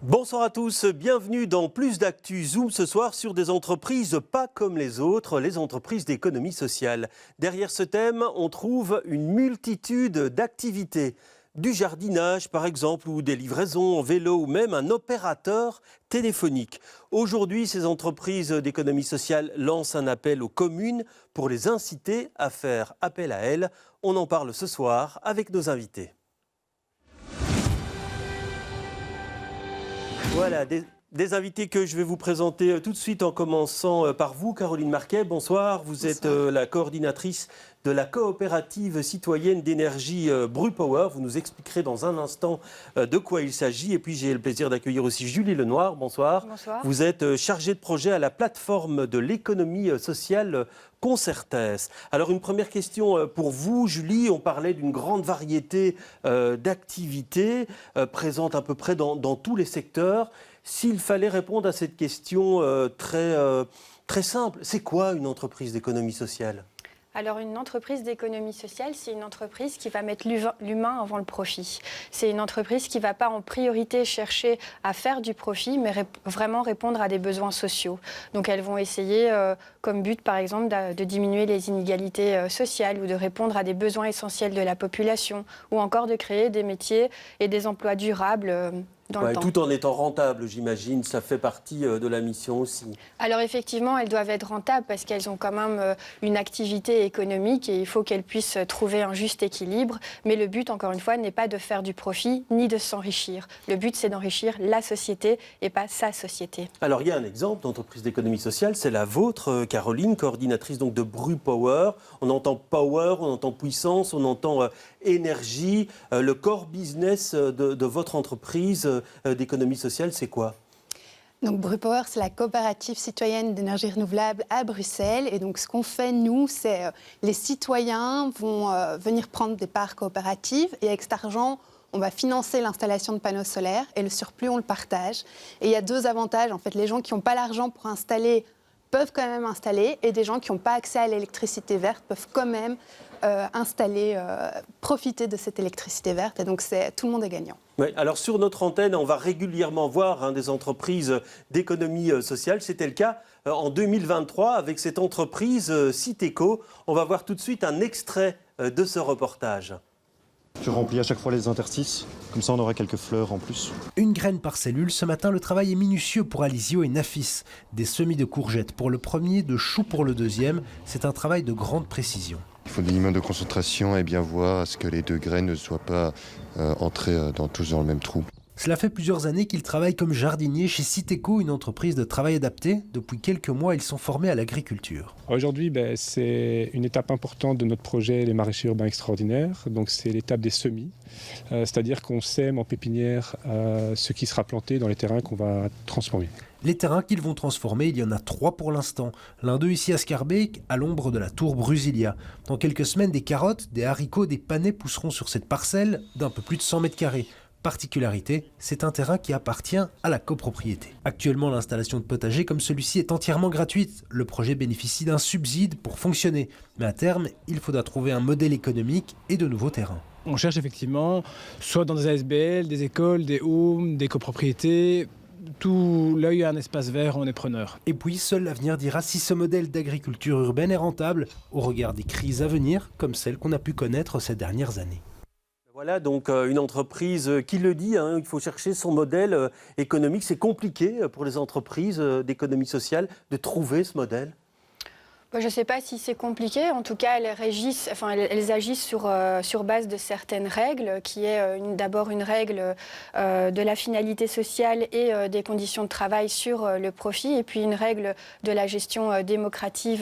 Bonsoir à tous, bienvenue dans Plus d'Actu Zoom ce soir sur des entreprises pas comme les autres, les entreprises d'économie sociale. Derrière ce thème, on trouve une multitude d'activités. Du jardinage par exemple, ou des livraisons en vélo, ou même un opérateur téléphonique. Aujourd'hui, ces entreprises d'économie sociale lancent un appel aux communes pour les inciter à faire appel à elles. On en parle ce soir avec nos invités. Voilà, des invités que je vais vous présenter tout de suite en commençant par vous, Caroline Marquet. Bonsoir, vous êtes la coordinatrice de la coopérative citoyenne d'énergie Brupower. Vous nous expliquerez dans un instant de quoi il s'agit. Et puis j'ai le plaisir d'accueillir aussi Julie Lenoir. Bonsoir. Bonsoir. Vous êtes chargée de projet à la plateforme de l'économie sociale Concertes. Alors une première question pour vous, Julie. On parlait d'une grande variété d'activités présentes à peu près dans tous les secteurs. S'il fallait répondre à cette question très simple, c'est quoi une entreprise d'économie sociale ? Alors une entreprise d'économie sociale, c'est une entreprise qui va mettre l'humain avant le profit. C'est une entreprise qui ne va pas en priorité chercher à faire du profit, mais vraiment répondre à des besoins sociaux. Donc elles vont essayer, comme but par exemple, de diminuer les inégalités sociales ou de répondre à des besoins essentiels de la population, ou encore de créer des métiers et des emplois durables. Tout en étant rentable, j'imagine, ça fait partie de la mission aussi. Alors effectivement, elles doivent être rentables parce qu'elles ont quand même une activité économique et il faut qu'elles puissent trouver un juste équilibre. Mais le but, encore une fois, n'est pas de faire du profit ni de s'enrichir. Le but, c'est d'enrichir la société et pas sa société. Alors il y a un exemple d'entreprise d'économie sociale, c'est la vôtre, Caroline, coordinatrice donc de Brupower. On entend power, on entend puissance, on entend énergie. Le core business de votre entreprise d'économie sociale, c'est quoi ? Donc Brupower, c'est la coopérative citoyenne d'énergie renouvelable à Bruxelles. Et donc ce qu'on fait, nous, c'est les citoyens vont venir prendre des parts coopératives. Et avec cet argent, on va financer l'installation de panneaux solaires. Et le surplus, on le partage. Et il y a deux avantages. En fait, les gens qui n'ont pas l'argent pour installer peuvent quand même installer. Et des gens qui n'ont pas accès à l'électricité verte peuvent quand même installer, profiter de cette électricité verte. Et donc tout le monde est gagnant. Oui, alors sur notre antenne, on va régulièrement voir des entreprises d'économie sociale. C'était le cas en 2023 avec cette entreprise Citeco. On va voir tout de suite un extrait de ce reportage. Je remplis à chaque fois les interstices, comme ça on aura quelques fleurs en plus. Une graine par cellule, ce matin le travail est minutieux pour Alizio et Nafis. Des semis de courgettes pour le premier, de choux pour le deuxième. C'est un travail de grande précision. Il faut des minimums de concentration et bien voir à ce que les deux graines ne soient pas entrées tous dans le même trou. Cela fait plusieurs années qu'ils travaillent comme jardiniers chez Citeco, une entreprise de travail adapté. Depuis quelques mois, ils sont formés à l'agriculture. Aujourd'hui, c'est une étape importante de notre projet Les Maraîchers Urbains Extraordinaires. Donc, c'est l'étape des semis, c'est-à-dire qu'on sème en pépinière ce qui sera planté dans les terrains qu'on va transformer. Les terrains qu'ils vont transformer, il y en a 3 pour l'instant. L'un d'eux ici à Scarbeck, à l'ombre de la tour Brusilia. Dans quelques semaines, des carottes, des haricots, des panais pousseront sur cette parcelle d'un peu plus de 100 mètres carrés. Particularité, c'est un terrain qui appartient à la copropriété. Actuellement, l'installation de potagers comme celui-ci est entièrement gratuite. Le projet bénéficie d'un subside pour fonctionner. Mais à terme, il faudra trouver un modèle économique et de nouveaux terrains. On cherche effectivement, soit dans des ASBL, des écoles, des homes, des copropriétés. Tout là où il y a un espace vert, on est preneur. Et puis, seul l'avenir dira si ce modèle d'agriculture urbaine est rentable au regard des crises à venir, comme celle qu'on a pu connaître ces dernières années. Voilà donc une entreprise qui le dit, il faut chercher son modèle économique. C'est compliqué pour les entreprises d'économie sociale de trouver ce modèle. Je ne sais pas si c'est compliqué. En tout cas, elles agissent sur base de certaines règles, qui est d'abord une règle de la finalité sociale et des conditions de travail sur le profit, et puis une règle de la gestion en démocratie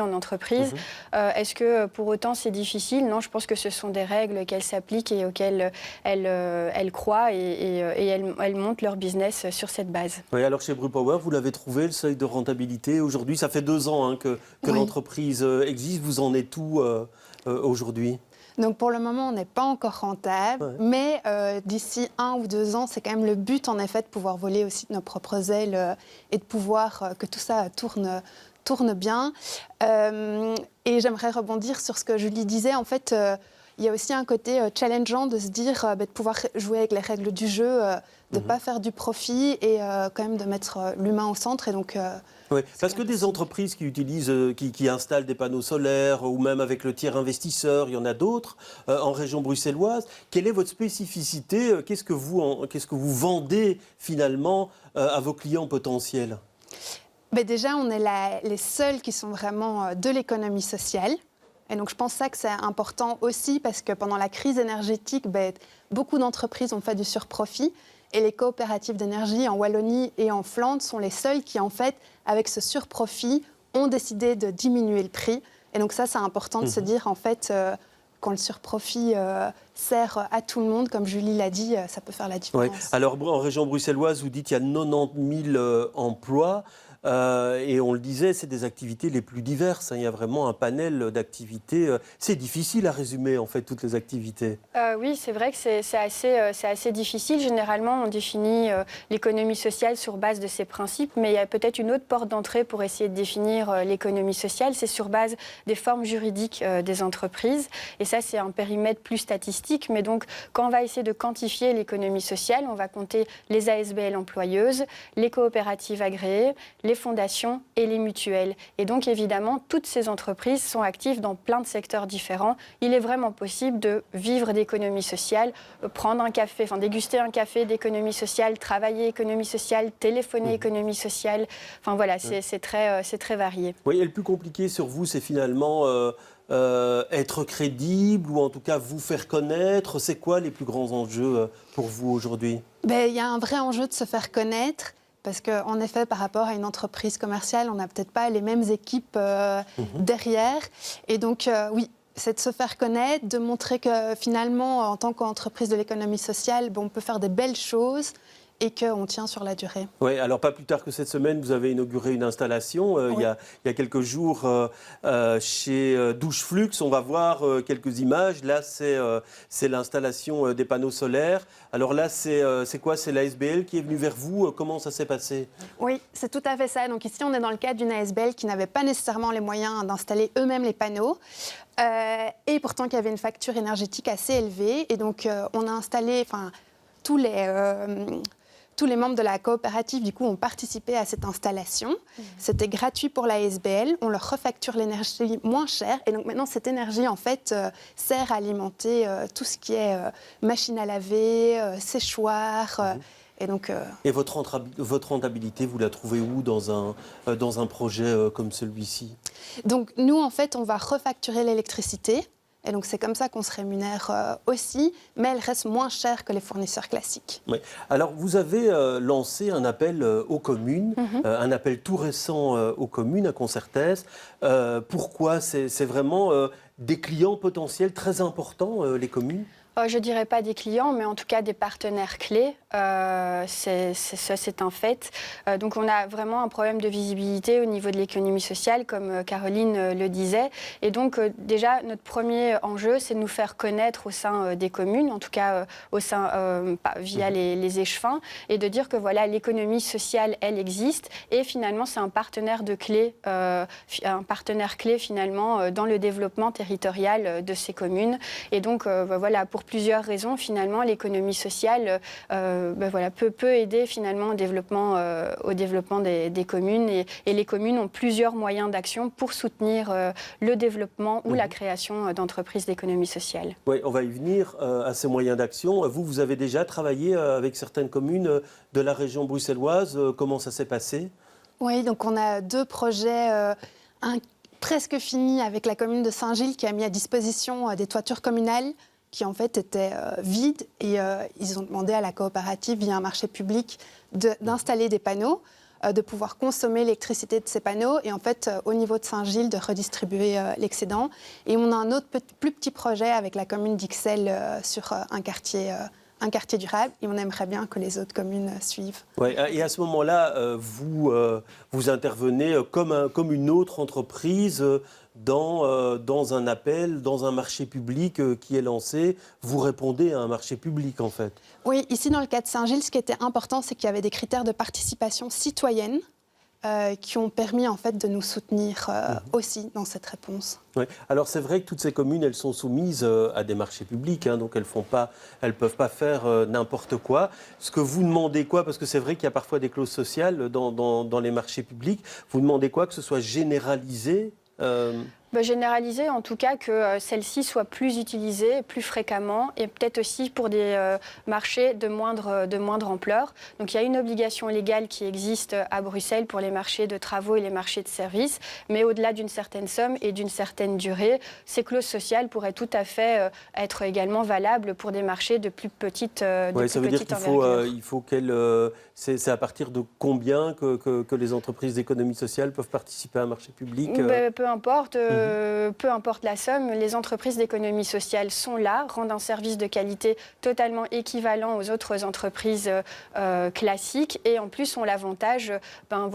en entreprise. Est-ce que pour autant c'est difficile ? Non, je pense que ce sont des règles qu'elles s'appliquent et auxquelles elles croient et elles montent leur business sur cette base. Oui, alors chez Brupower, vous l'avez trouvé, le seuil de rentabilité aujourd'hui ? Ça fait 2 ans que l'entreprise existe. Vous en êtes où aujourd'hui ? Donc pour le moment, on n'est pas encore rentable, mais d'ici 1 ou 2 ans, c'est quand même le but en effet de pouvoir voler aussi de nos propres ailes et de pouvoir que tout ça tourne bien. Et j'aimerais rebondir sur ce que Julie disait. En fait, il y a aussi un côté challengeant de se dire de pouvoir jouer avec les règles du jeu, de ne pas faire du profit et quand même de mettre l'humain au centre. Et donc, oui, parce que des entreprises qui utilisent, qui installent des panneaux solaires ou même avec le tiers investisseur, il y en a d'autres en région bruxelloise. Quelle est votre spécificité? Qu'est-ce que vous vendez finalement à vos clients potentiels? Déjà, on est les seuls qui sont vraiment de l'économie sociale. Et donc, je pense que c'est important aussi parce que pendant la crise énergétique, beaucoup d'entreprises ont fait du surprofit. Et les coopératives d'énergie en Wallonie et en Flandre sont les seules qui, en fait, avec ce surprofit, ont décidé de diminuer le prix. Et donc ça, c'est important de se dire, en fait, quand le surprofit sert à tout le monde, comme Julie l'a dit, ça peut faire la différence. Ouais. Alors, en région bruxelloise, vous dites qu'il y a 90 000 emplois. Et on le disait, c'est des activités les plus diverses. Il y a vraiment un panel d'activités. C'est difficile à résumer, en fait, toutes les activités. Oui, c'est vrai que c'est assez difficile. Généralement, on définit l'économie sociale sur base de ces principes, mais il y a peut-être une autre porte d'entrée pour essayer de définir l'économie sociale. C'est sur base des formes juridiques des entreprises. Et ça, c'est un périmètre plus statistique. Mais donc, quand on va essayer de quantifier l'économie sociale, on va compter les ASBL employeuses, les coopératives agréées, les fondations et les mutuelles. Et donc, évidemment, toutes ces entreprises sont actives dans plein de secteurs différents. Il est vraiment possible de vivre d'économie sociale, prendre un café, déguster un café d'économie sociale, travailler économie sociale, téléphoner économie sociale. Enfin, voilà, c'est très varié. Oui, et le plus compliqué sur vous, c'est finalement être crédible ou en tout cas vous faire connaître. C'est quoi les plus grands enjeux pour vous aujourd'hui? Il y a un vrai enjeu de se faire connaître. Parce qu'en effet, par rapport à une entreprise commerciale, on n'a peut-être pas les mêmes équipes derrière. Et donc, oui, c'est de se faire connaître, de montrer que finalement, en tant qu'entreprise de l'économie sociale, on peut faire des belles choses et qu'on tient sur la durée. Oui, alors pas plus tard que cette semaine, vous avez inauguré une installation oui. il y a quelques jours chez Douche Flux. On va voir quelques images. Là, c'est l'installation des panneaux solaires. Alors là, c'est quoi? C'est l'ASBL qui est venue vers vous. Comment ça s'est passé? Oui, c'est tout à fait ça. Donc ici, on est dans le cadre d'une ASBL qui n'avait pas nécessairement les moyens d'installer eux-mêmes les panneaux. Et pourtant, qu'il y avait une facture énergétique assez élevée. Et donc, on a installé... Tous les membres de la coopérative, du coup, ont participé à cette installation. C'était gratuit pour la ASBL. On leur refacture l'énergie moins chère. Et donc maintenant, cette énergie, en fait, sert à alimenter tout ce qui est machine à laver, séchoir. Et donc, et votre rentabilité, vous la trouvez où dans un projet comme celui-ci? Donc nous, en fait, on va refacturer l'électricité. Et donc, c'est comme ça qu'on se rémunère aussi, mais elle reste moins chère que les fournisseurs classiques. Oui. Alors, vous avez lancé un appel aux communes, un appel tout récent aux communes à Concertès. Pourquoi? C'est vraiment des clients potentiels très importants, les communes? Je ne dirais pas des clients, mais en tout cas des partenaires clés. C'est un fait. Donc on a vraiment un problème de visibilité au niveau de l'économie sociale, comme Caroline le disait. Et donc déjà, notre premier enjeu, c'est de nous faire connaître au sein des communes, en tout cas via les échevins, et de dire que voilà, l'économie sociale, elle existe. Et finalement, c'est un partenaire clé finalement dans le développement territorial de ces communes. Et donc voilà, pour plusieurs raisons, finalement, l'économie sociale peut aider finalement au développement des communes. Et les communes ont plusieurs moyens d'action pour soutenir le développement ou la création d'entreprises d'économie sociale. Oui, on va y venir à ces moyens d'action. Vous avez déjà travaillé avec certaines communes de la région bruxelloise. Comment ça s'est passé? Oui, donc on a 2 projets presque finis avec la commune de Saint-Gilles qui a mis à disposition des toitures communales qui en fait étaient vides et ils ont demandé à la coopérative via un marché public d'installer des panneaux, de pouvoir consommer l'électricité de ces panneaux et en fait au niveau de Saint-Gilles de redistribuer l'excédent. Et on a un autre plus petit projet avec la commune d'Ixelles sur un quartier durable et on aimerait bien que les autres communes suivent. Ouais, et à ce moment-là, vous intervenez comme une autre entreprise dans un appel, dans un marché public qui est lancé. Vous répondez à un marché public, en fait. Oui, ici, dans le cas de Saint-Gilles, ce qui était important, c'est qu'il y avait des critères de participation citoyenne qui ont permis en fait de nous soutenir aussi dans cette réponse. Oui. Alors c'est vrai que toutes ces communes, elles sont soumises à des marchés publics, hein, donc elles peuvent pas faire n'importe quoi. Ce que vous demandez quoi, parce que c'est vrai qu'il y a parfois des clauses sociales dans les marchés publics, vous demandez quoi, que ce soit généralisé Généraliser, en tout cas, que celle-ci soit plus utilisée, plus fréquemment, et peut-être aussi pour des marchés de moindre ampleur. Donc il y a une obligation légale qui existe à Bruxelles pour les marchés de travaux et les marchés de services, mais au-delà d'une certaine somme et d'une certaine durée, ces clauses sociales pourraient tout à fait être également valables pour des marchés de plus petite envergure. Ça veut dire qu'il faut c'est à partir de combien que les entreprises d'économie sociale peuvent participer à un marché public Peu importe. Peu importe la somme, les entreprises d'économie sociale sont là, rendent un service de qualité totalement équivalent aux autres entreprises classiques et en plus ont l'avantage d'avoir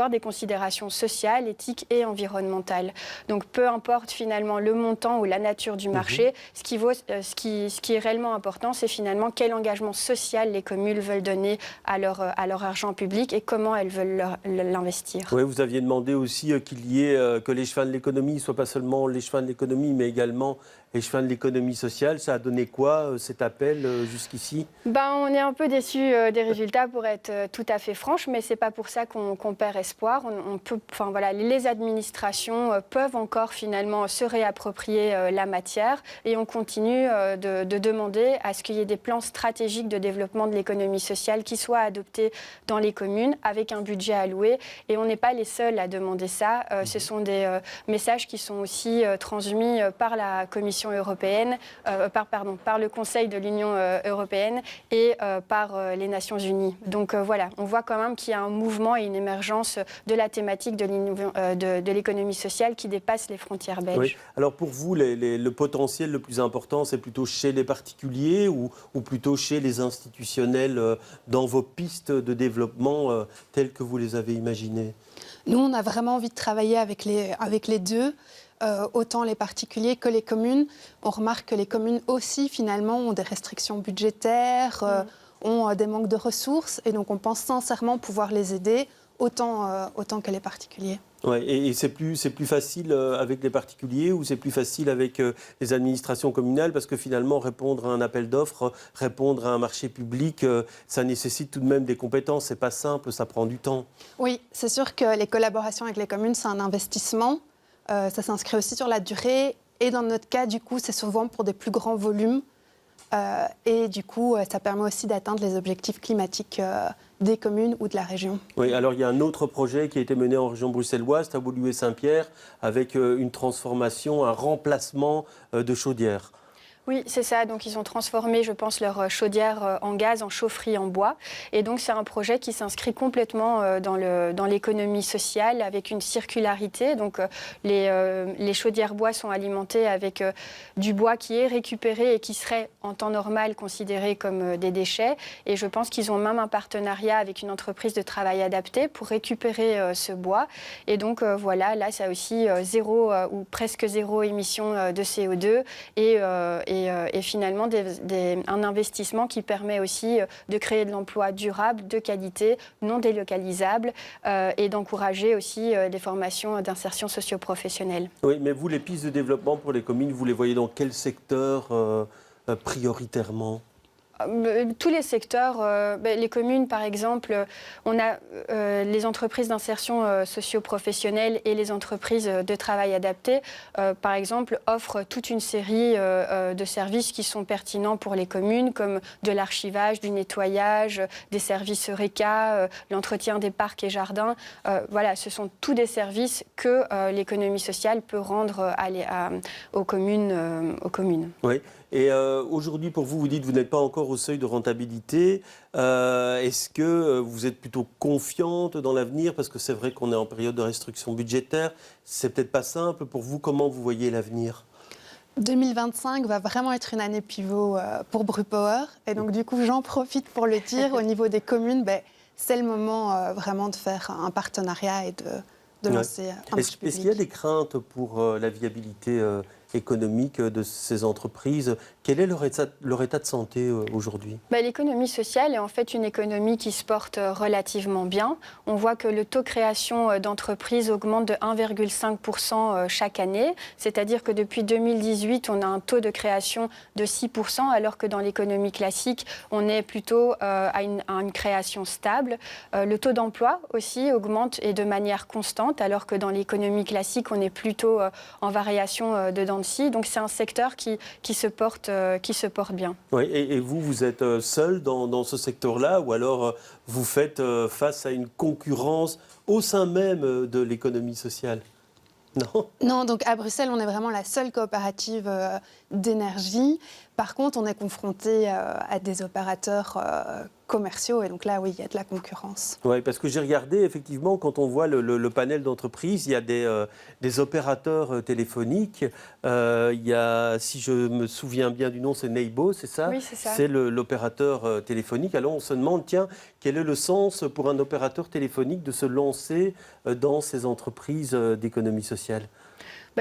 des considérations sociales, éthiques et environnementales. Donc peu importe finalement le montant ou la nature du marché, ce qui est réellement important, c'est finalement quel engagement social les communes veulent donner à leur argent public et comment elles veulent l'investir. Oui, vous aviez demandé aussi qu'il y ait que les chemins de l'économie ne soient pas seulement les chemins de l'économie, mais également les chemins de l'économie sociale. Ça a donné quoi, cet appel, jusqu'ici ? On est un peu déçus des résultats, pour être tout à fait franche, mais ce n'est pas pour ça qu'on perd espoir. Les administrations peuvent encore finalement se réapproprier la matière et on continue de demander à ce qu'il y ait des plans stratégiques de développement de l'économie sociale qui soient adoptés dans les communes avec un budget alloué. Et on n'est pas les seuls à demander ça. Ce sont des messages qui sont aussi transmis par la Commission européenne, par le Conseil de l'Union européenne et par les Nations Unies. Donc on voit quand même qu'il y a un mouvement et une émergence de la thématique de l'économie sociale qui dépasse les frontières belges. Oui. Alors pour vous, le potentiel le plus important, c'est plutôt chez les particuliers ou plutôt chez les institutionnels dans vos pistes de développement telles que vous les avez imaginées ? Nous, on a vraiment envie de travailler avec les deux. Autant les particuliers que les communes. On remarque que les communes aussi, finalement, ont des restrictions budgétaires, ont des manques de ressources, et donc on pense sincèrement pouvoir les aider autant que les particuliers. Ouais, et c'est plus facile avec les particuliers ou c'est plus facile avec les administrations communales, parce que finalement, répondre à un appel d'offres, répondre à un marché public, ça nécessite tout de même des compétences. C'est pas simple, ça prend du temps. Oui, c'est sûr que les collaborations avec les communes, c'est un investissement. Ça s'inscrit aussi sur la durée. Et dans notre cas, du coup, c'est souvent pour des plus grands volumes. Et du coup, ça permet aussi d'atteindre les objectifs climatiques des communes ou de la région. Oui, alors il y a un autre projet qui a été mené en région bruxelloise, à Woluwe-Saint-Pierre, avec une transformation, un remplacement de chaudières. Oui, c'est ça. Donc, ils ont transformé, je pense, leur chaudière en gaz en chaufferie en bois. Et donc, c'est un projet qui s'inscrit complètement dans l'économie sociale avec une circularité. Donc, les chaudières bois sont alimentées avec du bois qui est récupéré et qui serait, en temps normal, considéré comme des déchets. Et je pense qu'ils ont même un partenariat avec une entreprise de travail adapté pour récupérer ce bois. Et donc, là, ça a aussi zéro ou presque zéro émission de CO2 et finalement un investissement qui permet aussi de créer de l'emploi durable, de qualité, non délocalisable et d'encourager aussi des formations d'insertion socio-professionnelle. Oui, mais vous, les pistes de développement pour les communes, vous les voyez dans quel secteur prioritairement ? Tous les secteurs, les communes par exemple, on a les entreprises d'insertion socio-professionnelle et les entreprises de travail adapté, par exemple, offrent toute une série de services qui sont pertinents pour les communes, comme de l'archivage, du nettoyage, des services RECA, l'entretien des parcs et jardins. Ce sont tous des services que l'économie sociale peut rendre aux communes. Oui. Et aujourd'hui, pour vous, vous dites que vous n'êtes pas encore au seuil de rentabilité. Est-ce que vous êtes plutôt confiante dans l'avenir ? Parce que c'est vrai qu'on est en période de restriction budgétaire. C'est peut-être pas simple. Pour vous, comment vous voyez l'avenir ? 2025 va vraiment être une année pivot pour Brupower. Et donc, du coup, j'en profite pour le dire. Au niveau des communes, c'est le moment vraiment de faire un partenariat et de lancer un marché public. Est-ce qu'il y a des craintes pour la viabilité économique de ces entreprises. Quel est leur état de santé aujourd'hui? L'économie sociale est en fait une économie qui se porte relativement bien. On voit que le taux de création d'entreprises augmente de 1,5% chaque année. C'est-à-dire que depuis 2018, on a un taux de création de 6%, alors que dans l'économie classique, on est plutôt à une création stable. Le taux d'emploi aussi augmente et de manière constante, alors que dans l'économie classique, on est plutôt en variation de dents de scie. Donc c'est un secteur qui se porte bien. Oui, et vous êtes seul dans ce secteur-là, ou alors vous faites face à une concurrence au sein même de l'économie sociale? Non. Non, donc à Bruxelles, on est vraiment la seule coopérative d'énergie. Par contre, on est confronté à des opérateurs commerciaux et donc là, oui, il y a de la concurrence. Oui, parce que j'ai regardé, effectivement, quand on voit le panel d'entreprises, il y a des opérateurs téléphoniques. Il y a, si je me souviens bien du nom, c'est Neibo, c'est ça? Oui, c'est ça. C'est l'opérateur téléphonique. Alors on se demande, tiens, quel est le sens pour un opérateur téléphonique de se lancer dans ces entreprises d'économie sociale?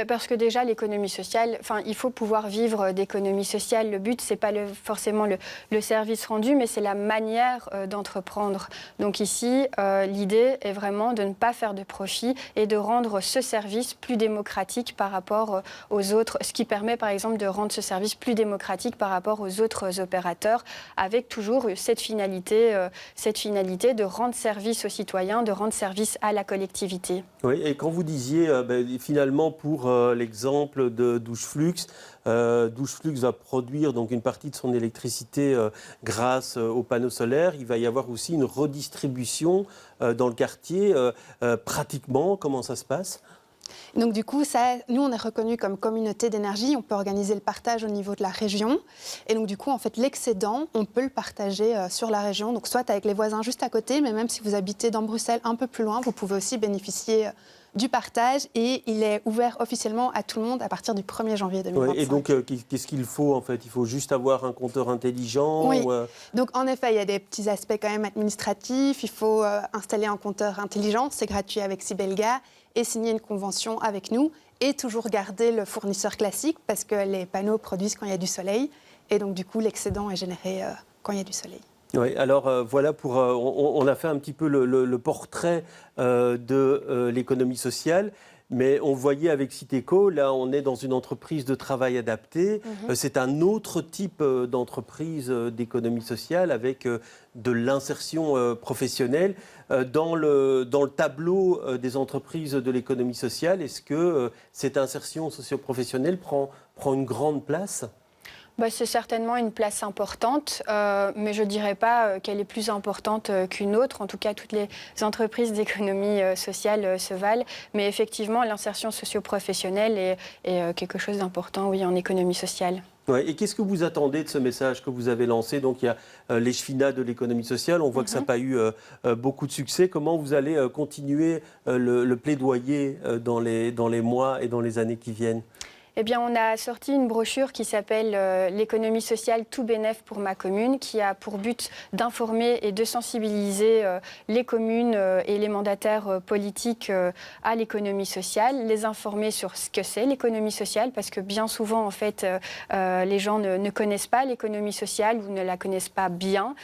Parce que déjà, l'économie sociale, il faut pouvoir vivre d'économie sociale. Le but, ce n'est pas forcément le service rendu, mais c'est la manière d'entreprendre. Donc ici, l'idée est vraiment de ne pas faire de profit et de rendre ce service plus démocratique par rapport aux autres, ce qui permet par exemple de rendre ce service plus démocratique par rapport aux autres opérateurs, avec toujours cette finalité de rendre service aux citoyens, de rendre service à la collectivité. Oui, et quand vous disiez finalement pour l'exemple de Doucheflux, Doucheflux va produire donc une partie de son électricité grâce aux panneaux solaires. Il va y avoir aussi une redistribution dans le quartier. Pratiquement, comment ça se passe? Donc du coup, nous, on est reconnus comme communauté d'énergie. On peut organiser le partage au niveau de la région. Et donc du coup, en fait, l'excédent, on peut le partager sur la région. Donc soit avec les voisins juste à côté, mais même si vous habitez dans Bruxelles un peu plus loin, vous pouvez aussi bénéficier du partage. Et il est ouvert officiellement à tout le monde à partir du 1er janvier 2025. Ouais, et donc, qu'est-ce qu'il faut en fait? Il faut juste avoir un compteur intelligent? Oui. Ou Donc en effet, il y a des petits aspects quand même administratifs. Il faut installer un compteur intelligent. C'est gratuit avec Sibelga. Et signer une convention avec nous et toujours garder le fournisseur classique parce que les panneaux produisent quand il y a du soleil et donc du coup l'excédent est généré quand il y a du soleil. Oui, alors voilà, on a fait un petit peu le portrait de l'économie sociale. Mais on voyait avec Citeco, là on est dans une entreprise de travail adapté. C'est un autre type d'entreprise d'économie sociale avec de l'insertion professionnelle. Dans le tableau des entreprises de l'économie sociale, est-ce que cette insertion socio-professionnelle prend une grande place ? C'est certainement une place importante, mais je ne dirais pas qu'elle est plus importante qu'une autre. En tout cas, toutes les entreprises d'économie sociale se valent. Mais effectivement, l'insertion socio-professionnelle est quelque chose d'important, oui, en économie sociale. Ouais, et qu'est-ce que vous attendez de ce message que vous avez lancé? Donc il y a l'échevinat de l'économie sociale, on voit que ça n'a pas eu beaucoup de succès. Comment vous allez continuer le plaidoyer dans les mois et dans les années qui viennent? Eh bien, on a sorti une brochure qui s'appelle l'économie sociale tout bénef pour ma commune, qui a pour but d'informer et de sensibiliser les communes et les mandataires politiques à l'économie sociale, les informer sur ce que c'est l'économie sociale, parce que bien souvent, en fait, les gens ne connaissent pas l'économie sociale ou ne la connaissent pas bien.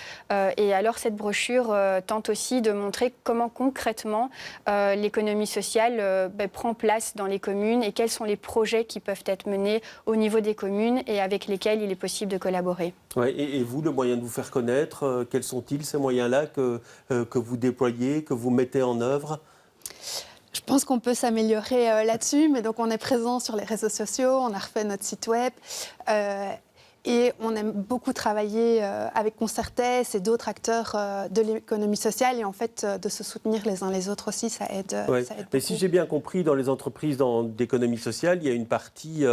Et alors, cette brochure tente aussi de montrer comment concrètement l'économie sociale prend place dans les communes et quels sont les projets qui peuvent être menés au niveau des communes et avec lesquels il est possible de collaborer. Ouais, et vous, le moyen de vous faire connaître, quels sont-ils ces moyens-là que vous déployez, que vous mettez en œuvre? Je pense qu'on peut s'améliorer là-dessus, mais donc on est présent sur les réseaux sociaux, on a refait notre site web. Et on aime beaucoup travailler avec Concertès et d'autres acteurs de l'économie sociale. Et en fait, de se soutenir les uns les autres aussi, ça aide, ouais. ça aide beaucoup. Mais si j'ai bien compris, dans les entreprises d'économie sociale, il y a une partie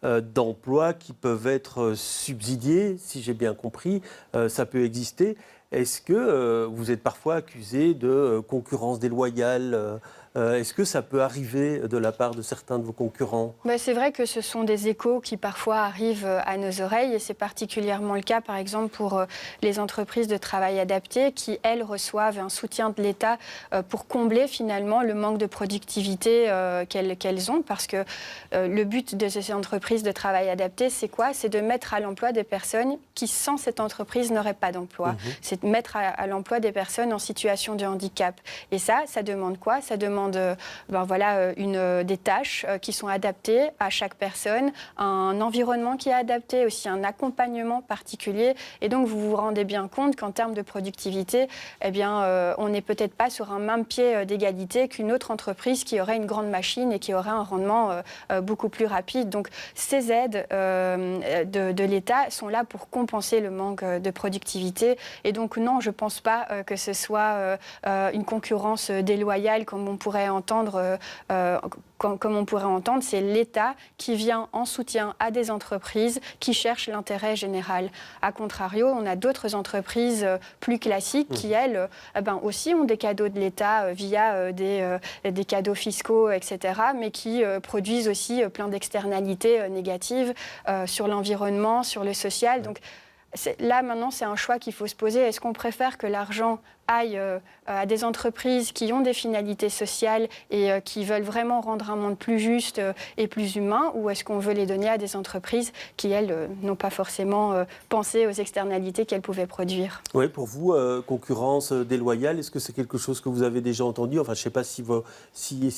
d'emplois qui peuvent être subsidiés, si j'ai bien compris. Ça peut exister. Est-ce que vous êtes parfois accusé de concurrence déloyale? Est-ce que ça peut arriver de la part de certains de vos concurrents? C'est vrai que ce sont des échos qui parfois arrivent à nos oreilles et c'est particulièrement le cas par exemple pour les entreprises de travail adapté qui, elles, reçoivent un soutien de l'État pour combler finalement le manque de productivité qu'elles ont parce que le but de ces entreprises entreprise de travail adapté, c'est quoi? C'est de mettre à l'emploi des personnes qui, sans cette entreprise, n'auraient pas d'emploi. C'est de mettre à l'emploi des personnes en situation de handicap. Et ça demande quoi? Ça demande des tâches qui sont adaptées à chaque personne, un environnement qui est adapté, aussi un accompagnement particulier. Et donc, vous vous rendez bien compte qu'en termes de productivité, on n'est peut-être pas sur un même pied d'égalité qu'une autre entreprise qui aurait une grande machine et qui aurait un rendement beaucoup plus rapide. Donc, ces aides de l'État sont là pour compenser le manque de productivité. Et donc, non, je ne pense pas que ce soit une concurrence déloyale comme on pourrait entendre. C'est l'État qui vient en soutien à des entreprises qui cherchent l'intérêt général. A contrario, on a d'autres entreprises plus classiques qui, elles, aussi ont des cadeaux de l'État via des cadeaux fiscaux, etc., mais qui produisent aussi plein d'externalités négatives sur l'environnement, sur le social. Donc, là, maintenant, c'est un choix qu'il faut se poser. Est-ce qu'on préfère que l'argent aille à des entreprises qui ont des finalités sociales et qui veulent vraiment rendre un monde plus juste et plus humain, ou est-ce qu'on veut les donner à des entreprises qui, elles, n'ont pas forcément pensé aux externalités qu'elles pouvaient produire? Oui, pour vous, concurrence déloyale, est-ce que c'est quelque chose que vous avez déjà entendu? Enfin, je ne sais pas si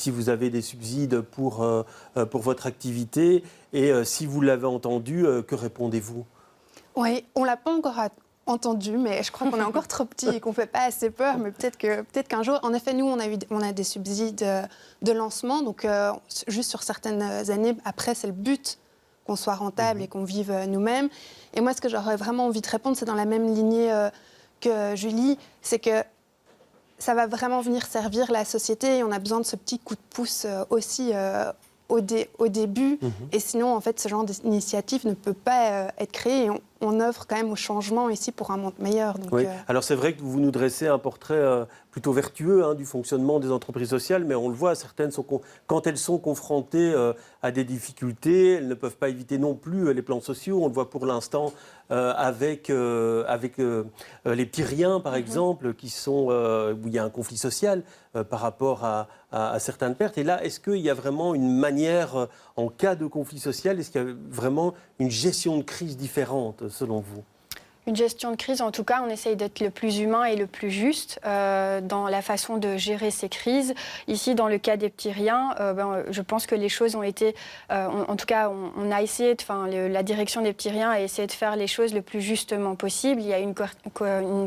vous avez des subsides pour votre activité, et si vous l'avez entendu, que répondez-vous? Oui, on ne l'a pas encore entendu, mais je crois qu'on est encore trop petit et qu'on ne fait pas assez peur. Mais peut-être qu'un jour, en effet, nous, on a des subsides de lancement. Donc, juste sur certaines années, après, c'est le but qu'on soit rentable et qu'on vive nous-mêmes. Et moi, ce que j'aurais vraiment envie de répondre, c'est dans la même lignée que Julie, c'est que ça va vraiment venir servir la société et on a besoin de ce petit coup de pouce aussi au début. Et sinon, en fait, ce genre d'initiative ne peut pas être créé. Et on œuvre quand même au changement ici pour un monde meilleur. Donc, oui. Alors c'est vrai que vous nous dressez un portrait plutôt vertueux du fonctionnement des entreprises sociales, mais on le voit, certaines quand elles sont confrontées à des difficultés, elles ne peuvent pas éviter non plus les plans sociaux. On le voit pour l'instant avec les petits riens, par exemple, qui sont où il y a un conflit social par rapport à certaines pertes. Et là, est-ce qu'il y a vraiment une manière, en cas de conflit social, est-ce qu'il y a vraiment une gestion de crise différente, selon vous? Une gestion de crise, en tout cas, on essaye d'être le plus humain et le plus juste dans la façon de gérer ces crises. Ici, dans le cas des petits riens, je pense que les choses ont été... en tout cas, on a essayé, la direction des petits riens a essayé de faire les choses le plus justement possible. Il y a une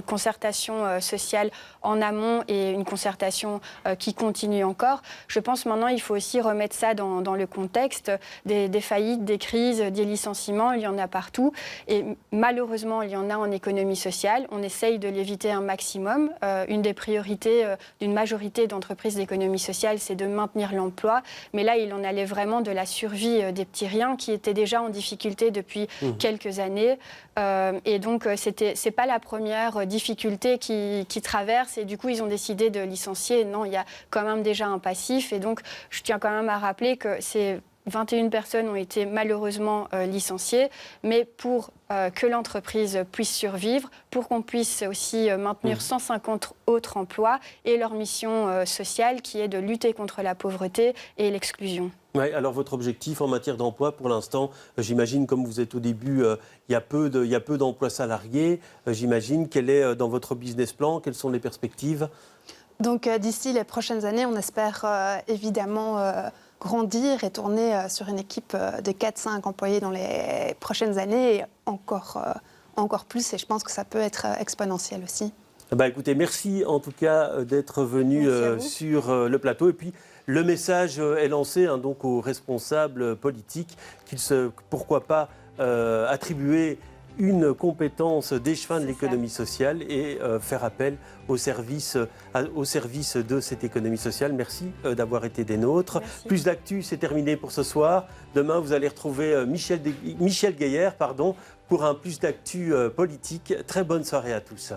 concertation sociale en amont et une concertation qui continue encore. Je pense maintenant, il faut aussi remettre ça dans le contexte des faillites, des crises, des licenciements. Il y en a partout. Et malheureusement, il y en a en économie sociale. On essaye de l'éviter un maximum. Une des priorités d'une majorité d'entreprises d'économie sociale, c'est de maintenir l'emploi. Mais là, il en allait vraiment de la survie des petits riens qui étaient déjà en difficulté depuis quelques années. Et donc, c'est pas la première difficulté qui traverse. Et du coup, ils ont décidé de licencier. Non, il y a quand même déjà un passif. Et donc, je tiens quand même à rappeler que c'est 21 personnes ont été malheureusement licenciées, mais pour que l'entreprise puisse survivre, pour qu'on puisse aussi maintenir 150 autres emplois et leur mission sociale qui est de lutter contre la pauvreté et l'exclusion. Ouais, alors votre objectif en matière d'emploi, pour l'instant, j'imagine, comme vous êtes au début, il y a peu d'emplois salariés. J'imagine, quel est dans votre business plan, quelles sont les perspectives? Donc d'ici les prochaines années, on espère évidemment grandir et tourner sur une équipe de 4-5 employés dans les prochaines années et encore plus. Et je pense que ça peut être exponentiel aussi. Écoutez, merci en tout cas d'être venu sur le plateau. Et puis, le message est lancé donc aux responsables politiques pourquoi pas attribuer une compétence d'échevin de l'économie sociale et faire appel au service de cette économie sociale. Merci d'avoir été des nôtres. Merci. Plus d'actu, c'est terminé pour ce soir. Demain, vous allez retrouver Michel Gaillard pour un plus d'actu politique. Très bonne soirée à tous.